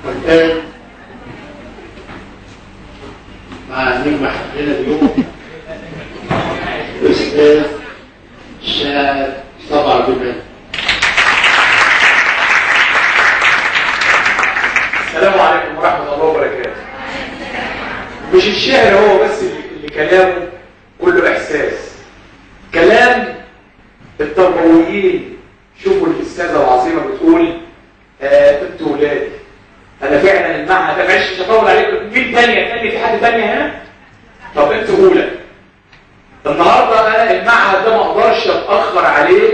والآن مع نجم حفلنا اليوم الأستاذ الشاعر طبع بمن. السلام عليكم ورحمة الله وبركاته. مش الشعر هو بس اللي كلامه كله إحساس، كلام التربويين. شوفوا الأستاذة العظيمة بتقول انتوا ولادي. أنا فعلا المعهد ده معلش مش هطول عليكم. مين تانية في حد تانية هنا؟ طب انتوا أولى. النهارده أنا المعهد ده ما أقدرش أتأخر عليه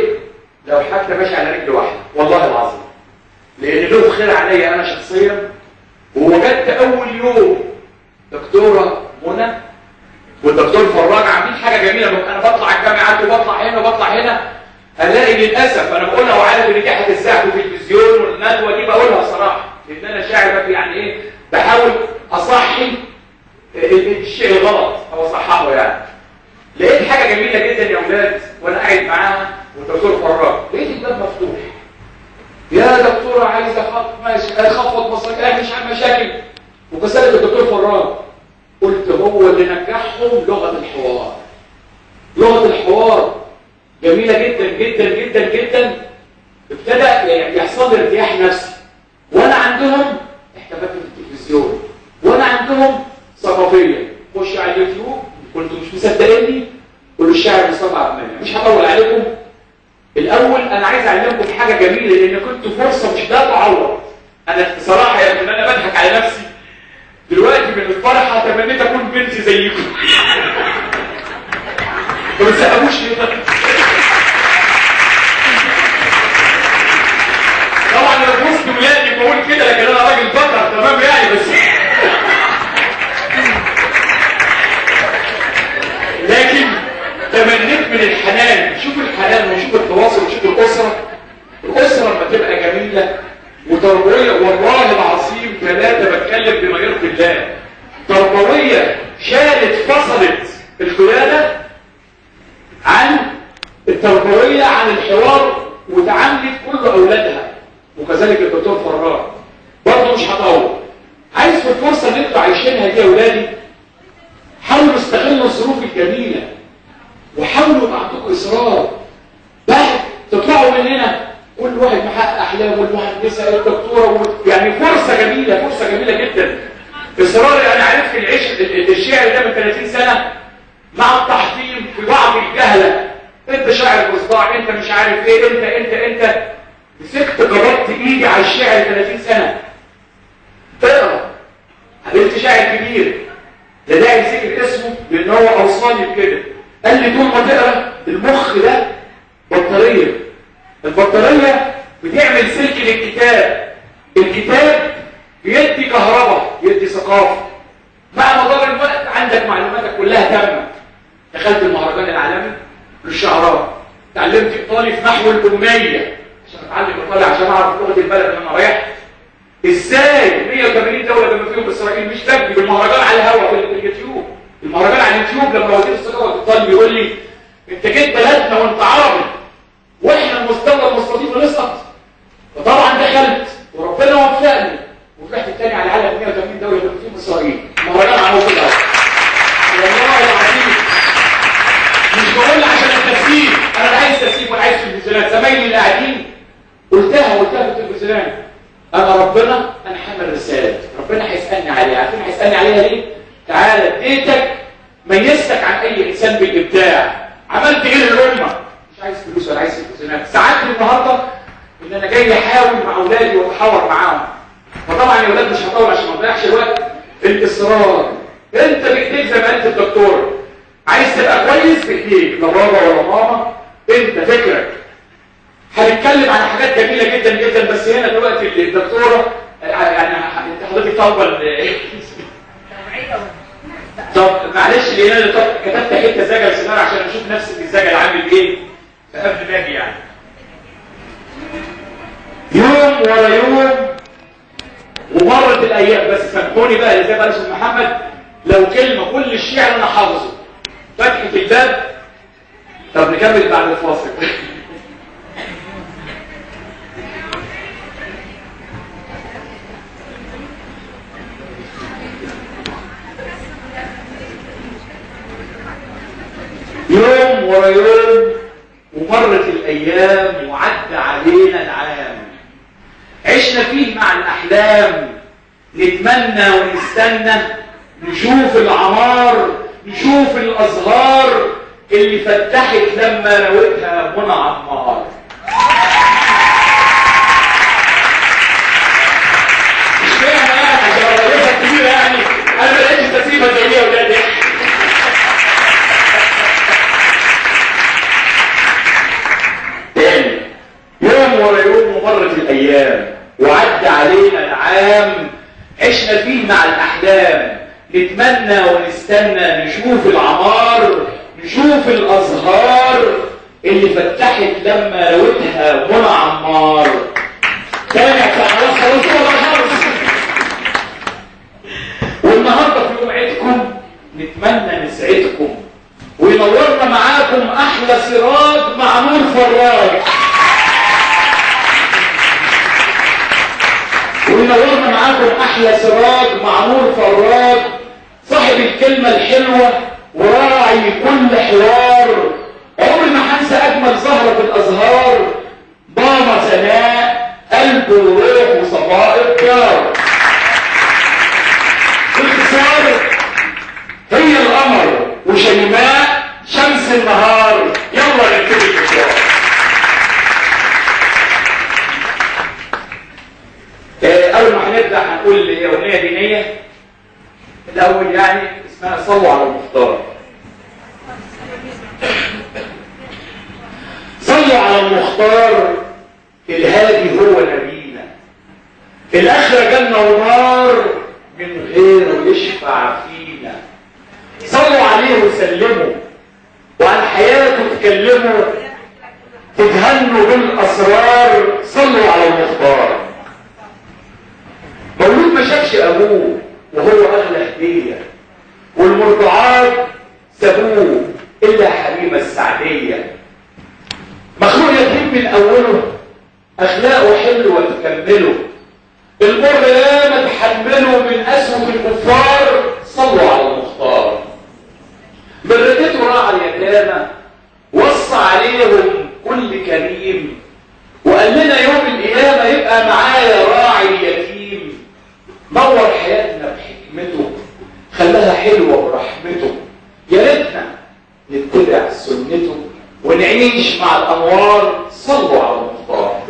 لو حتى ماشي على رجل واحدة، والله العظيم. لأن له خير عليا أنا شخصيا. ووجدت أول يوم دكتورة منى والدكتور فراج عاملين حاجة جميلة. أنا بطلع الجامعات وبطلع هنا وبطلع هنا، ألاقي للأسف أنا بقولها وعارف إن دي هتتذاع في التلفزيون والندوة دي بقولها صراحة، لأن أنا شاعر يعني إيه بحاول أصحي الشيء الغلط أو أصححه يعني. لقيت حاجة جميلة جدا يا أولاد وأنا قاعد معاها والدكتور فراج، لقيت الباب مفتوح. يا دكتورة عايزة خفض مصاريف مش عن مشاكل. وكذلك الدكتور فراج قلت هو اللي نجحهم لغة الحوار. لغة الحوار جميلة جدا جدا جدا جدا. ابتدى يحصل لي ارتياح نفسي. وانا عندهم احتفالات في التلفزيون وانا عندهم ثقافية. خش على اليوتيوب كنتوا مش مصدقيني قولوا الشاعر مصطفى عبد المنعم. مش هطول عليكم. الاول انا عايز اعلمكم حاجه جميله لان كنت فرصه مش لا تعوض. انا بصراحه يا ابني انا بضحك على نفسي دلوقتي من الفرحه. تمنيت اكون بنتي زيكم. ما تسقفوش ليه؟ طبعا انا في وسط ولادي بقول كده لكن انا راجل بكر تمام يعني. بس لكن تمنيت من الحنان. شوف الحنان وشوف التواصل وشوف الأسرة لما تبقى جميلة وتربوية. والله العظيم ثلاثة بتكلم بما يرضي الله. تربوية شالت فصلت القيادة عن التربوية عن الحوار وتعاملت كل أولادها. وكذلك الدكتور فراج برضه. مش هطول. عايز في الفرصة اللي انتوا عايشينها دي يا أولادي حاولوا استغلوا الظروف الجميلة وحاولوا يبقى عندكم اصرار. بعد تطلعوا من هنا كل واحد محقق احلامه والمهندسه الدكتوره يعني فرصه جميله جدا. اصراري انا عرفت الشعر ده من 30 سنه مع التحطيم في بعض الجهله. انت شاعر مصداع، انت مش عارف ايه، انت مسكت جربت ايدي على الشعر 30 سنه. اقرا. قابلت شاعر كبير لا داعي ذكر اسمه لان هو اوصاني بكده. قال لي طول ما تقرا المخ ده بطاريه. البطاريه بتعمل سلك للكتاب. الكتاب بيدي كهرباء يدي ثقافه. مع مدار الوقت عندك معلوماتك كلها تامه. دخلت المهرجان العالمي للشعراء، اتعلمت ايطالي في نحو الاميه عشان اتعلم ايطالي عشان اعرف لغه البلد اللي انا رايح. ازاي 180 دوله بما فيهم اسرائيل مش تجي بالمهرجان على الهواء باليوتيوب. المهرجان على اليوتيوب لما وزير الثقافه الايطالي بيقول لي انت جيت بلدنا وانت عربي واحنا المستوى المستضيف نسقط. فطبعا دخلت وربنا وفقني وطلعت الثاني على العالم 180 دوله بما فيهم اسرائيل. مهرجان على موجود اهو. والله العظيم مش بقول عشان التسييف. انا لا عايز تسييف ولا عايز تلفزيونات. زمايلي اللي قاعدين قلتها في التلفزيونات. انا حامل رساله ربنا هيسالني عليها. عارفين هيسالني عليها ليه؟ تعالى اديتك ميزتك عن اي انسان بالابداع. عملت ايه للامه؟ مش عايز فلوس ولا عايز تلفزيونات. ساعدني النهارده ان انا جاي احاول مع اولادي واتحاور معاهم. فطبعا يا اولاد مش هطول عشان ما نضيعش الوقت. الاصرار. انت بايديك زي ما قالت الدكتوره. عايز تبقى كويس بايديك لا بابا ولا ماما. انت فكرك. هنتكلم عن حاجات جميله جدا جدا بس هنا دلوقتي الدكتوره يعني انت حضرتك طالبه طب معلش ليه انا كتبت حته زجل صغيره عشان اشوف نفسي في الزجل عامل ايه قبل ما اجي يعني. يوم ورا يوم ومرت الايام. بس سامحوني بقى زي ما قال استاذ محمد لو كلمه كل الشعر انا حافظه. فتحه الباب. طب نكمل بعد الفاصل. ورا يوم ومرت الايام وعدى علينا العام، عشنا فيه مع الاحلام، نتمنى ونستنى نشوف العمار، نشوف الازهار اللي فتحت لما روتها منى عمار. مش معنى عشان الرئيسة كبيرة يعني انا ما لقيتش تسيبها زيها وده ده. تاني، يوم ورا يوم ومرت الايام وعدى علينا العام، عشنا فيه مع الاحلام، نتمنى ونستنى نشوف العمار، نشوف الازهار اللي فتحت لما روتها منى عمار. سامع خلاص والنهارده في يوم عيدكم نتمنى نسعدكم وينورنا معاكم احلى سراج مع نور فراج، وينورنا معاكم احلى سراج مع نور فراج، صاحب الكلمه الحلوه وراعي كل حوار. عمري ما هنسى اجمل زهره في الازهار، ماما سناء قلب وروح وصفاء الدار. باختصار هي القمر وشيماء شمس النهار. يلا نبتدي المشوار. اول ما هنبدا هنقول اغنيه دينيه الاول، يعني اسمها صلوا على المختار. صلوا على المختار الهادي هو نبينا، الاخره جنه ونار من غيره يشفع فينا. صلوا عليه وسلموا وعن حياته تكلموا، تتهنوا بالاسرار. صلوا على المختار. مولود ما شافش ابوه وهو اغلى هديه، والمرضعات سابوه الا حليمه السعديه. مخلوق يتيم من اوله، اخلاقه حلوه تكمله، المر ياما تحمله من اسوة الكفار. صلوا على المختار. بركته راعى اليتامى، وصى عليهم كل كريم، وقال لنا يوم القيامه يبقى معايا راعي اليتيم. نور حياتنا بحكمته، خلاها حلوه برحمته. يا ريتنا نتبع سنته ونعيش مع الانوار. صلوا على المختار.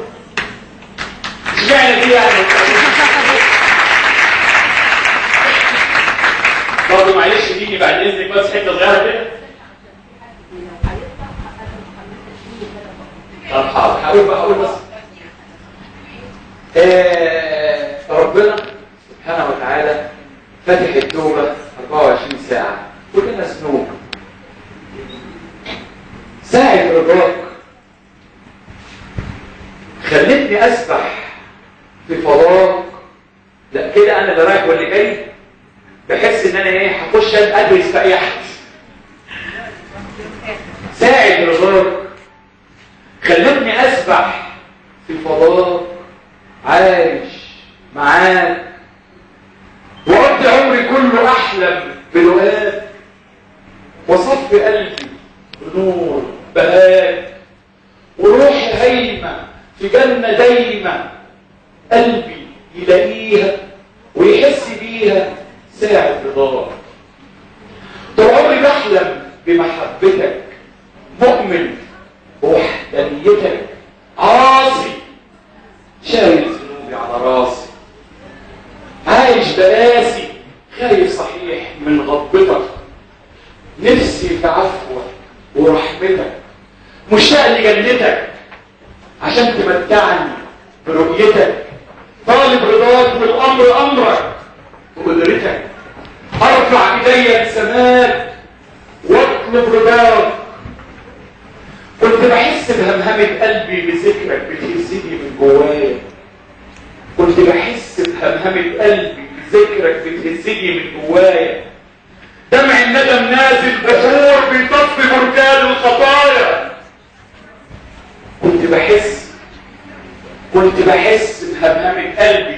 اشمعنى دي يعني؟ برضه معلش ديني بعد اذنك بس حته صغيره كده. طب حاضر هقول بس. ربنا سبحانه وتعالى فتح التوبه 24 ساعه، كلنا سنوب. ساعة رضاك خلتني اسبح في فضاك. لا كده انا اللي رايح واللي جاي بحس ان انا هخش ادرس في اي حد. ساعة رضاك خلتني اسبح في فضاك، عايش معاك وقضي عمري كله احلم بلقاك، وصفي قلبي بنور بهاك، وروحي هايمه في جنه دايمه، قلبي يلاقيها ويحس بيها ساعة رضاك. طول عمري بحلم بمحبتك، مؤمن بوحدانيتك، عاصي شايل ذنوبي على راسي، عايش بقاسي خايف صحيح من غضبتك، نفسي في عفوك ورحمتك، مشتاق لجنتك عشان تمتعني برؤيتك، طالب رضاك والامر امرك وقدرتك، ارفع ايديا لسماك واطلب رضاك. كنت بحس بهمهمة قلبي بذكرك بتهزني من جوايا، كنت بحس بهمهمة قلبي بذكرك بتهزني من جوايا، دمع الندم نازل بحور بيطفي بركان الخطايا. كنت بحس بهمهمة قلبي